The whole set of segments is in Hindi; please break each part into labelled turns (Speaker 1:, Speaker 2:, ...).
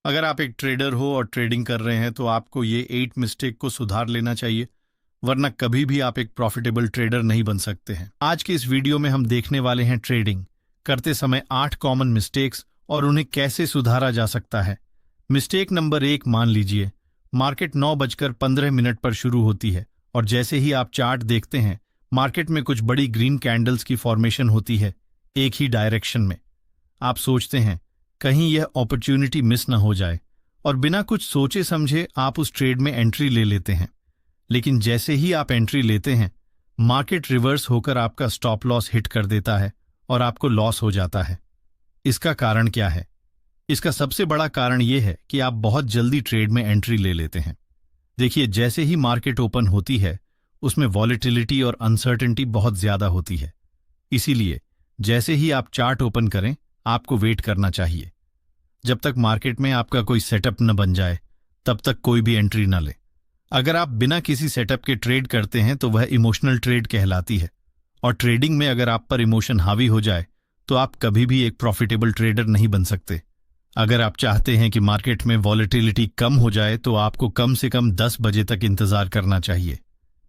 Speaker 1: अगर आप एक ट्रेडर हो और ट्रेडिंग कर रहे हैं तो आपको ये 8 मिस्टेक को सुधार लेना चाहिए, वरना कभी भी आप एक प्रॉफिटेबल ट्रेडर नहीं बन सकते हैं। आज के इस वीडियो में हम देखने वाले हैं ट्रेडिंग करते समय 8 कॉमन मिस्टेक्स और उन्हें कैसे सुधारा जा सकता है। मिस्टेक नंबर 1, मान लीजिए मार्केट 9:15 पर शुरू होती है और जैसे ही आप चार्ट देखते हैं मार्केट में कुछ बड़ी ग्रीन कैंडल्स की फॉर्मेशन होती है एक ही डायरेक्शन में। आप सोचते हैं कहीं यह अपॉर्चुनिटी मिस न हो जाए और बिना कुछ सोचे समझे आप उस ट्रेड में एंट्री ले लेते हैं। लेकिन जैसे ही आप एंट्री लेते हैं मार्केट रिवर्स होकर आपका स्टॉप लॉस हिट कर देता है और आपको लॉस हो जाता है। इसका कारण क्या है? इसका सबसे बड़ा कारण यह है कि आप बहुत जल्दी ट्रेड में एंट्री ले लेते हैं। देखिए, जैसे ही मार्केट ओपन होती है उसमें वॉलेटिलिटी और अनसर्टेनिटी बहुत ज्यादा होती है। इसीलिए जैसे ही आप चार्ट ओपन करें आपको वेट करना चाहिए। जब तक मार्केट में आपका कोई सेटअप न बन जाए तब तक कोई भी एंट्री न ले। अगर आप बिना किसी सेटअप के ट्रेड करते हैं तो वह इमोशनल ट्रेड कहलाती है, और ट्रेडिंग में अगर आप पर इमोशन हावी हो जाए तो आप कभी भी एक प्रॉफिटेबल ट्रेडर नहीं बन सकते। अगर आप चाहते हैं कि मार्केट में वॉलेटिलिटी कम हो जाए तो आपको कम से कम 10 बजे तक इंतजार करना चाहिए।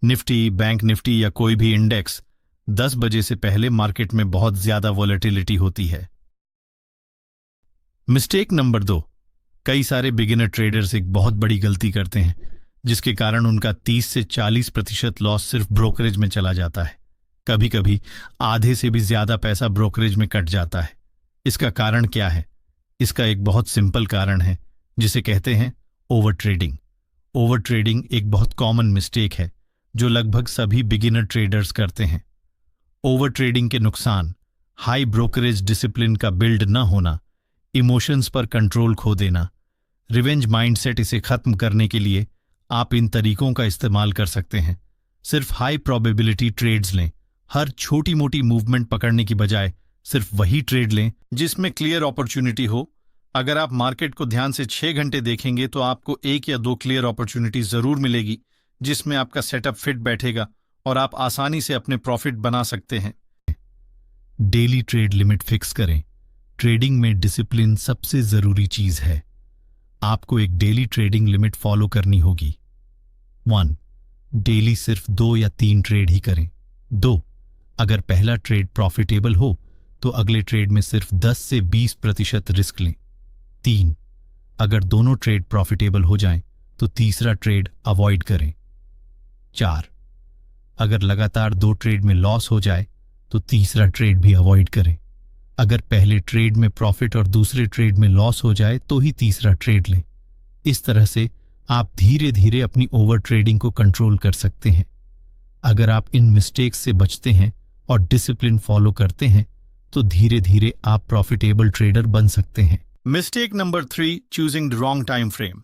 Speaker 1: निफ्टी, बैंक निफ्टी या कोई भी इंडेक्स 10 बजे से पहले मार्केट में बहुत ज्यादा वॉलेटिलिटी होती है। मिस्टेक नंबर 2, कई सारे बिगिनर ट्रेडर्स एक बहुत बड़ी गलती करते हैं जिसके कारण उनका 30 से 40% लॉस सिर्फ ब्रोकरेज में चला जाता है। कभी कभी आधे से भी ज्यादा पैसा ब्रोकरेज में कट जाता है। इसका कारण क्या है? इसका एक बहुत सिंपल कारण है जिसे कहते हैं ओवर ट्रेडिंग। ओवर ट्रेडिंग एक बहुत कॉमन मिस्टेक है जो लगभग सभी बिगिनर ट्रेडर्स करते हैं। ओवर ट्रेडिंग के नुकसान: हाई ब्रोकरेज डिसिप्लिन का बिल्ड न होना, इमोशंस पर कंट्रोल खो देना। रिवेंज माइंडसेट इसे खत्म करने के लिए आप इन तरीकों का इस्तेमाल कर सकते हैं। सिर्फ हाई प्रोबेबिलिटी ट्रेड्स लें। हर छोटी मोटी मूवमेंट पकड़ने की बजाय सिर्फ वही ट्रेड लें जिसमें क्लियर अपॉर्चुनिटी हो। अगर आप मार्केट को ध्यान से 6 घंटे देखेंगे तो आपको 1 या 2 क्लियर अपॉर्चुनिटी जरूर मिलेगी जिसमें आपका सेटअप फिट बैठेगा और आप आसानी से अपने प्रॉफिट बना सकते हैं। डेली ट्रेड लिमिट फिक्स करें। ट्रेडिंग में डिसिप्लिन सबसे जरूरी चीज है। आपको एक डेली ट्रेडिंग लिमिट फॉलो करनी होगी। 1. डेली सिर्फ 2 या 3 ट्रेड ही करें। 2. अगर पहला ट्रेड प्रॉफिटेबल हो तो अगले ट्रेड में सिर्फ 10 से 20% रिस्क लें। 3. अगर दोनों ट्रेड प्रॉफिटेबल हो जाएं तो तीसरा ट्रेड अवॉइड करें। 4. अगर लगातार 2 ट्रेड में लॉस हो जाए तो तीसरा ट्रेड भी अवॉइड करें। अगर पहले ट्रेड में प्रॉफिट और दूसरे ट्रेड में लॉस हो जाए तो ही तीसरा ट्रेड लें। इस तरह से आप धीरे धीरे अपनी ओवर ट्रेडिंग को कंट्रोल कर सकते हैं। अगर आप इन मिस्टेक्स से बचते हैं और डिसिप्लिन फॉलो करते हैं तो धीरे धीरे आप प्रॉफिटेबल ट्रेडर बन सकते हैं। Mistake number 3, choosing the wrong time frame.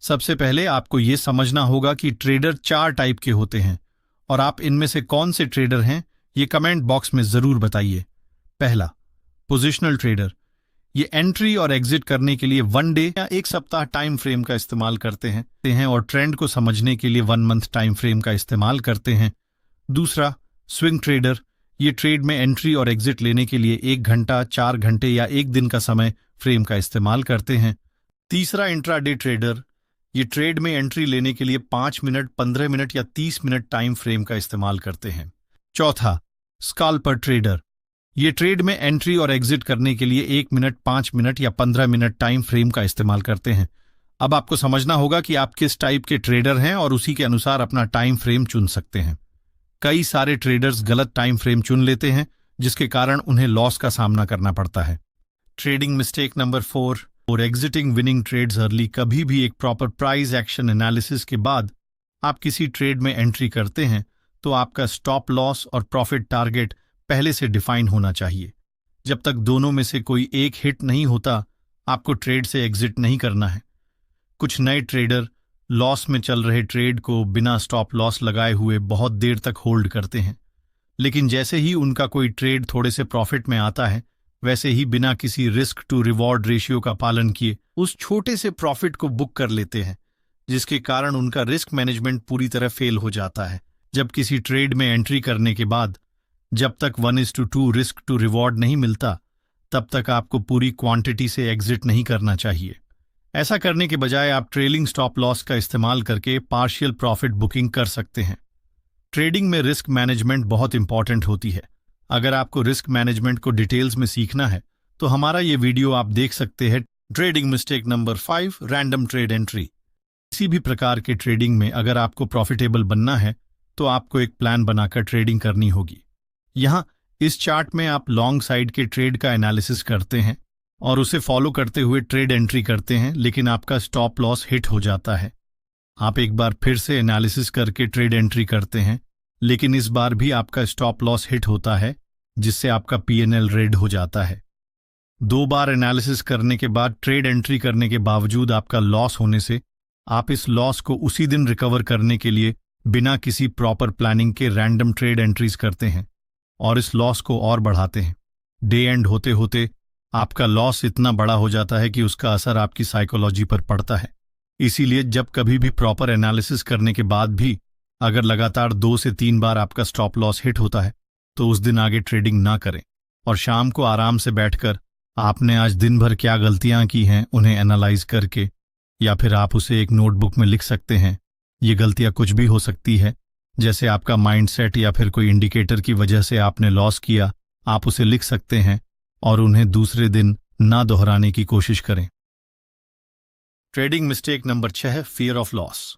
Speaker 1: सबसे पहले आपको यह समझना होगा कि ट्रेडर 4 टाइप के होते हैं और आप इनमें से कौन से ट्रेडर हैं ये कमेंट बॉक्स में जरूर बताइए। पहला, पोजिशनल ट्रेडर। ये एंट्री और एग्जिट करने के लिए 1 डे या 1 सप्ताह टाइम फ्रेम का इस्तेमाल करते हैं और ट्रेंड को समझने के लिए 1 मंथ टाइम फ्रेम का इस्तेमाल करते हैं। दूसरा, स्विंग ट्रेडर। ये ट्रेड में एंट्री और एग्जिट लेने के लिए 1 घंटा, 4 घंटे या 1 दिन का समय फ्रेम का इस्तेमाल करते हैं। तीसरा, इंट्राडे ट्रेडर। ये ट्रेड में एंट्री लेने के लिए 5 मिनट, 15 मिनट या 30 मिनट टाइम फ्रेम का इस्तेमाल करते हैं। चौथा, स्काल्पर ट्रेडर। ये ट्रेड में एंट्री और एग्जिट करने के लिए 1 मिनट, 5 मिनट या 15 मिनट टाइम फ्रेम का इस्तेमाल करते हैं। अब आपको समझना होगा कि आप किस टाइप के ट्रेडर हैं और उसी के अनुसार अपना टाइम फ्रेम चुन सकते हैं। कई सारे ट्रेडर्स गलत टाइम फ्रेम चुन लेते हैं जिसके कारण उन्हें लॉस का सामना करना पड़ता है। ट्रेडिंग मिस्टेक नंबर 4, और एग्जिटिंग विनिंग ट्रेड्स अर्ली। कभी भी एक प्रॉपर प्राइस एक्शन एनालिसिस के बाद आप किसी ट्रेड में एंट्री करते हैं तो आपका स्टॉप लॉस और प्रॉफिट टारगेट पहले से डिफाइन होना चाहिए। जब तक दोनों में से कोई एक हिट नहीं होता आपको ट्रेड से एग्जिट नहीं करना है। कुछ नए ट्रेडर लॉस में चल रहे ट्रेड को बिना स्टॉप लॉस लगाए हुए बहुत देर तक होल्ड करते हैं, लेकिन जैसे ही उनका कोई ट्रेड थोड़े से प्रॉफिट में आता है वैसे ही बिना किसी रिस्क टू रिवॉर्ड रेशियो का पालन किए उस छोटे से प्रॉफिट को बुक कर लेते हैं, जिसके कारण उनका रिस्क मैनेजमेंट पूरी तरह फेल हो जाता है। जब किसी ट्रेड में एंट्री करने के बाद जब तक 1:2 रिस्क टू रिवॉर्ड नहीं मिलता तब तक आपको पूरी क्वांटिटी से एग्जिट नहीं करना चाहिए। ऐसा करने के बजाय आप ट्रेलिंग स्टॉप लॉस का इस्तेमाल करके पार्शियल प्रॉफिट बुकिंग कर सकते हैं। ट्रेडिंग में रिस्क मैनेजमेंट बहुत इंपॉर्टेंट होती है। अगर आपको रिस्क मैनेजमेंट को डिटेल्स में सीखना है तो हमारा ये वीडियो आप देख सकते हैं। Trading mistake number 5, random trade entry. किसी भी प्रकार के ट्रेडिंग में अगर आपको प्रॉफिटेबल बनना है तो आपको एक प्लान बनाकर ट्रेडिंग करनी होगी। यहाँ इस चार्ट में आप लॉन्ग साइड के ट्रेड का एनालिसिस करते हैं और उसे फॉलो करते हुए ट्रेड एंट्री करते हैं, लेकिन आपका स्टॉप लॉस हिट हो जाता है। आप एक बार फिर से एनालिसिस करके ट्रेड एंट्री करते हैं, लेकिन इस बार भी आपका स्टॉप लॉस हिट होता है, जिससे आपका पीएनएल रेड हो जाता है। 2 बार एनालिसिस करने के बाद ट्रेड एंट्री करने के बावजूद आपका लॉस होने से आप इस लॉस को उसी दिन रिकवर करने के लिए बिना किसी प्रॉपर प्लानिंग के रैंडम ट्रेड एंट्रीज करते हैं और इस लॉस को और बढ़ाते हैं। डे एंड होते होते आपका लॉस इतना बड़ा हो जाता है कि उसका असर आपकी साइकोलॉजी पर पड़ता है। इसीलिए जब कभी भी प्रॉपर एनालिसिस करने के बाद भी अगर लगातार 2 से 3 बार आपका स्टॉप लॉस हिट होता है तो उस दिन आगे ट्रेडिंग ना करें और शाम को आराम से बैठकर आपने आज दिन भर क्या गलतियां की हैं उन्हें एनालाइज करके, या फिर आप उसे एक नोटबुक में लिख सकते हैं। ये गलतियां कुछ भी हो सकती है, जैसे आपका माइंडसेट या फिर कोई इंडिकेटर की वजह से आपने लॉस किया, आप उसे लिख सकते हैं और उन्हें दूसरे दिन ना दोहराने की कोशिश करें। Trading mistake number 6, fear of loss.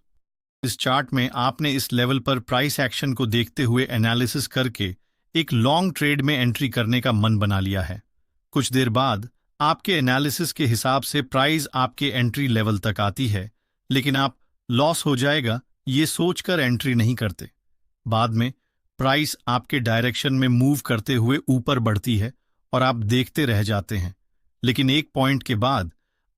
Speaker 1: इस चार्ट में आपने इस लेवल पर प्राइस एक्शन को देखते हुए एनालिसिस करके एक लॉन्ग ट्रेड में एंट्री करने का मन बना लिया है। कुछ देर बाद आपके एनालिसिस के हिसाब से प्राइस आपके एंट्री लेवल तक आती है, लेकिन आप लॉस हो जाएगा ये सोचकर एंट्री नहीं करते। बाद में प्राइस आपके डायरेक्शन में मूव करते हुए ऊपर बढ़ती है और आप देखते रह जाते हैं, लेकिन एक पॉइंट के बाद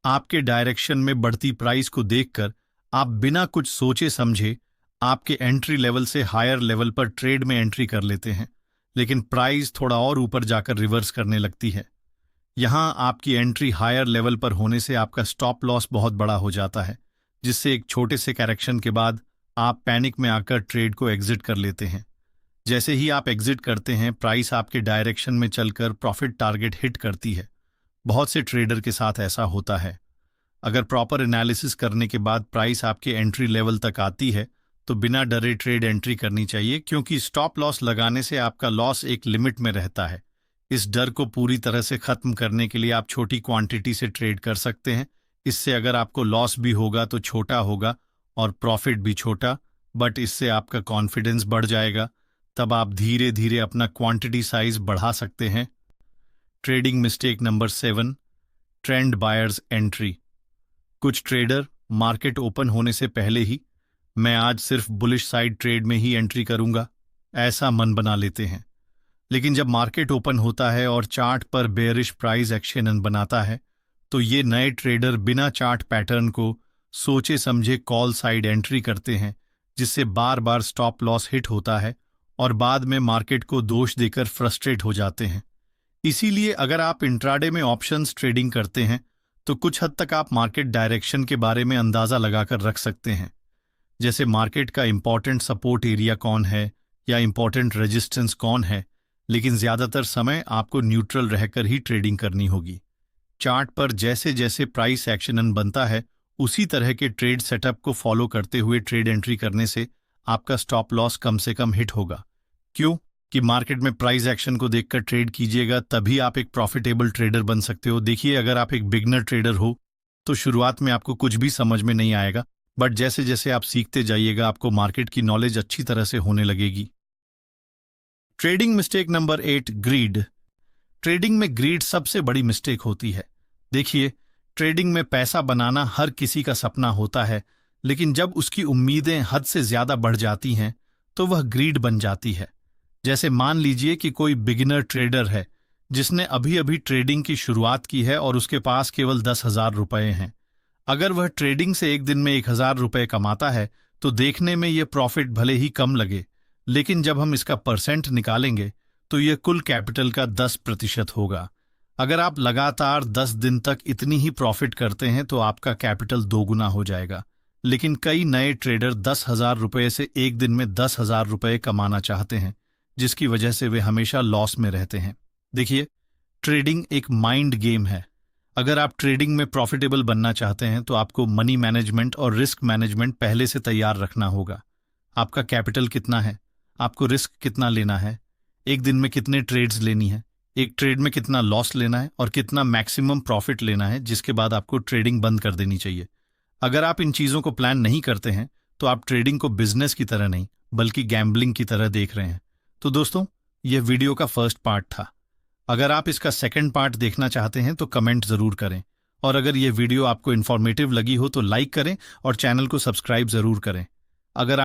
Speaker 1: आपके डायरेक्शन में बढ़ती प्राइस को देखकर आप बिना कुछ सोचे समझे आपके एंट्री लेवल से हायर लेवल पर ट्रेड में एंट्री कर लेते हैं, लेकिन प्राइस थोड़ा और ऊपर जाकर रिवर्स करने लगती है। यहां आपकी एंट्री हायर लेवल पर होने से आपका स्टॉप लॉस बहुत बड़ा हो जाता है, जिससे एक छोटे से करेक्शन के बाद आप पैनिक में आकर ट्रेड को एग्जिट कर लेते हैं। जैसे ही आप एग्जिट करते हैं, प्राइस आपके डायरेक्शन में चलकर प्रॉफिट टारगेट हिट करती है। बहुत से ट्रेडर के साथ ऐसा होता है। अगर प्रॉपर एनालिसिस करने के बाद प्राइस आपके एंट्री लेवल तक आती है तो बिना डरे ट्रेड एंट्री करनी चाहिए, क्योंकि स्टॉप लॉस लगाने से आपका लॉस एक लिमिट में रहता है। इस डर को पूरी तरह से खत्म करने के लिए आप छोटी क्वांटिटी से ट्रेड कर सकते हैं। इससे अगर आपको लॉस भी होगा तो छोटा होगा और प्रॉफिट भी छोटा, बट इससे आपका कॉन्फिडेंस बढ़ जाएगा। तब आप धीरे धीरे अपना क्वांटिटी साइज बढ़ा सकते हैं। Trading mistake number 7, trend buyers entry. कुछ ट्रेडर मार्केट ओपन होने से पहले ही मैं आज सिर्फ बुलिश साइड ट्रेड में ही एंट्री करूंगा ऐसा मन बना लेते हैं, लेकिन जब मार्केट ओपन होता है और चार्ट पर बेयरिश प्राइस एक्शन बनाता है तो ये नए ट्रेडर बिना चार्ट पैटर्न को सोचे समझे कॉल साइड एंट्री करते हैं, जिससे बार बार स्टॉप लॉस हिट होता है और बाद में मार्केट को दोष देकर फ्रस्ट्रेट हो जाते हैं। इसीलिए अगर आप इंट्राडे में ऑप्शंस ट्रेडिंग करते हैं तो कुछ हद तक आप मार्केट डायरेक्शन के बारे में अंदाजा लगाकर रख सकते हैं, जैसे मार्केट का इंपॉर्टेंट सपोर्ट एरिया कौन है या इंपॉर्टेंट रेजिस्टेंस कौन है, लेकिन ज्यादातर समय आपको न्यूट्रल रहकर ही ट्रेडिंग करनी होगी। चार्ट पर जैसे जैसे प्राइस एक्शन बनता है उसी तरह के ट्रेड सेटअप को फॉलो करते हुए ट्रेड एंट्री करने से आपका स्टॉप लॉस कम से कम हिट होगा। क्यों कि मार्केट में प्राइस एक्शन को देखकर ट्रेड कीजिएगा, तभी आप एक प्रॉफिटेबल ट्रेडर बन सकते हो। देखिए, अगर आप एक बिगनर ट्रेडर हो तो शुरुआत में आपको कुछ भी समझ में नहीं आएगा, बट जैसे जैसे आप सीखते जाइएगा आपको मार्केट की नॉलेज अच्छी तरह से होने लगेगी। Trading mistake number 8, greed. Trading में ग्रीड सबसे बड़ी मिस्टेक होती है। देखिए, ट्रेडिंग में पैसा बनाना हर किसी का सपना होता है, लेकिन जब उसकी उम्मीदें हद से ज्यादा बढ़ जाती हैं तो वह ग्रीड बन जाती है। जैसे मान लीजिए कि कोई बिगिनर ट्रेडर है जिसने अभी अभी ट्रेडिंग की शुरुआत की है और उसके पास केवल 10,000 रुपए हैं। अगर वह ट्रेडिंग से एक दिन में 1,000 रुपए कमाता है तो देखने में यह प्रॉफिट भले ही कम लगे, लेकिन जब हम इसका परसेंट निकालेंगे तो यह कुल कैपिटल का 10% होगा। अगर आप लगातार 10 दिन तक इतनी ही प्रॉफिट करते हैं तो आपका कैपिटल 2 गुना हो जाएगा। लेकिन कई नए ट्रेडर 10,000 रुपये से एक दिन में 10,000 रुपये कमाना चाहते हैं, जिसकी वजह से वे हमेशा लॉस में रहते हैं। देखिए, ट्रेडिंग एक माइंड गेम है। अगर आप ट्रेडिंग में प्रॉफिटेबल बनना चाहते हैं तो आपको मनी मैनेजमेंट और रिस्क मैनेजमेंट पहले से तैयार रखना होगा। आपका कैपिटल कितना है, आपको रिस्क कितना लेना है, एक दिन में कितने ट्रेड्स लेनी है, एक ट्रेड में कितना लॉस लेना है और कितना मैक्सिमम प्रॉफिट लेना है, जिसके बाद आपको ट्रेडिंग बंद कर देनी चाहिए। अगर आप इन चीज़ों को प्लान नहीं करते हैं तो आप ट्रेडिंग को बिजनेस की तरह नहीं बल्कि गैम्बलिंग की तरह देख रहे हैं। तो दोस्तों, यह वीडियो का फर्स्ट पार्ट था। अगर आप इसका सेकंड पार्ट देखना चाहते हैं तो कमेंट जरूर करें, और अगर यह वीडियो आपको इन्फॉर्मेटिव लगी हो तो लाइक करें और चैनल को सब्सक्राइब जरूर करें। अगर